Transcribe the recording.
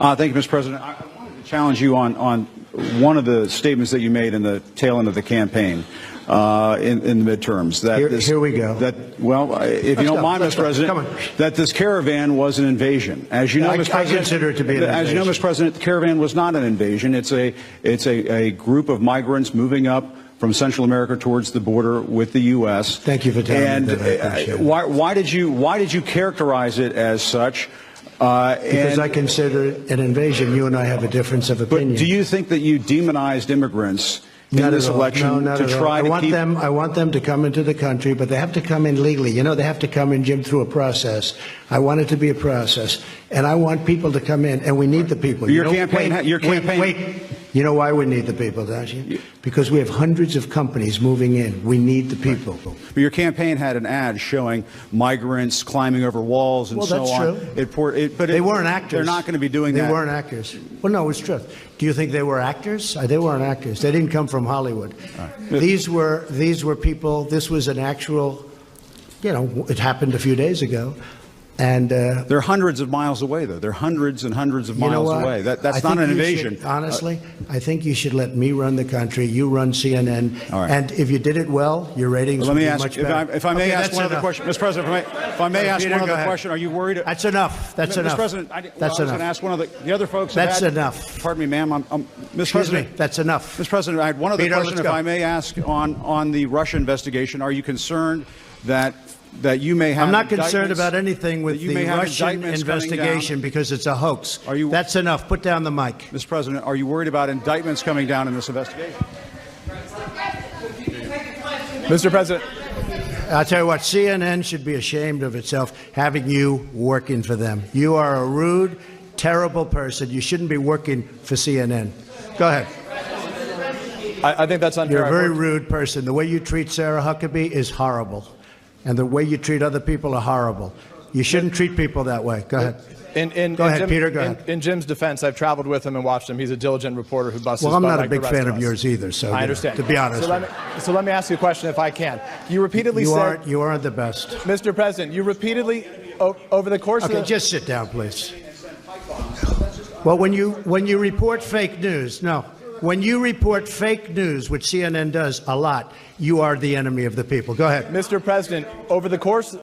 Thank you, Mr. President. I wanted to challenge you on one of the statements that you made in the tail end of the campaign in the midterms. That here we go. If you don't mind, Mr. President, that this caravan was an invasion. As you know, Mr. President, I consider it to be an invasion. As you know, Mr. President, the caravan was not an invasion. It's a group of migrants moving up from Central America towards the border with the U.S. Thank you for telling me that. I appreciate it. Why did you characterize it as such? Because I consider it an invasion. You and I have a difference of opinion. But do you think that you demonized immigrants in this election to try to keep them? I want them to come into the country, but they have to come in legally. You know, they have to come in, Jim, through a process. I want it to be a process, and I want people to come in, and we need the people. Your campaign. Wait. You know why we need the people, don't you? Because we have hundreds of companies moving in. We need the people. But your campaign had an ad showing migrants climbing over walls and so on. That's true. But they weren't actors. They're not going to be doing that. They weren't actors. Well, no, it's true. Do you think they were actors? They weren't actors. They didn't come from Hollywood. Right. These were people. This was an actual, it happened a few days ago. And they're hundreds of miles away, though. They're hundreds and hundreds of miles away. That's not an invasion. Honestly, I think you should let me run the country. You run CNN. All right. And if you did it well, your ratings would be much better. If I may ask one other question, Mr. President, if I may ask one other question, are you worried? That's enough. That's enough. Mr. President, I was going to ask one of the other folks. That's enough. Pardon me, ma'am. Mr. President, that's enough. Mr. President, I had one other question, if I may ask, on the Russia investigation. Are you concerned that you may have? I'm not concerned about anything with the Russian investigation because it's a hoax. That's enough. Put down the mic. Mr. President, are you worried about indictments coming down in this investigation? Mr. President. I'll tell you what, CNN should be ashamed of itself having you working for them. You are a rude, terrible person. You shouldn't be working for CNN. Go ahead. I think that's unfair. You're a very rude person. The way you treat Sarah Huckabee is horrible. And the way you treat other people are horrible. You shouldn't treat people that way. Go ahead. Go ahead, Peter. Go ahead. In Jim's defense, I've traveled with him and watched him. He's a diligent reporter who busts his butt. Well, I'm not a big fan of yours either. So I understand. To be honest. So let me ask you a question, if I can. You repeatedly said you aren't the best, Mr. President. You repeatedly over the course of just sit down, please. Well, when you report fake news, when you report fake news, which CNN does a lot, you are the enemy of the people. Go ahead. Mr. President, over the course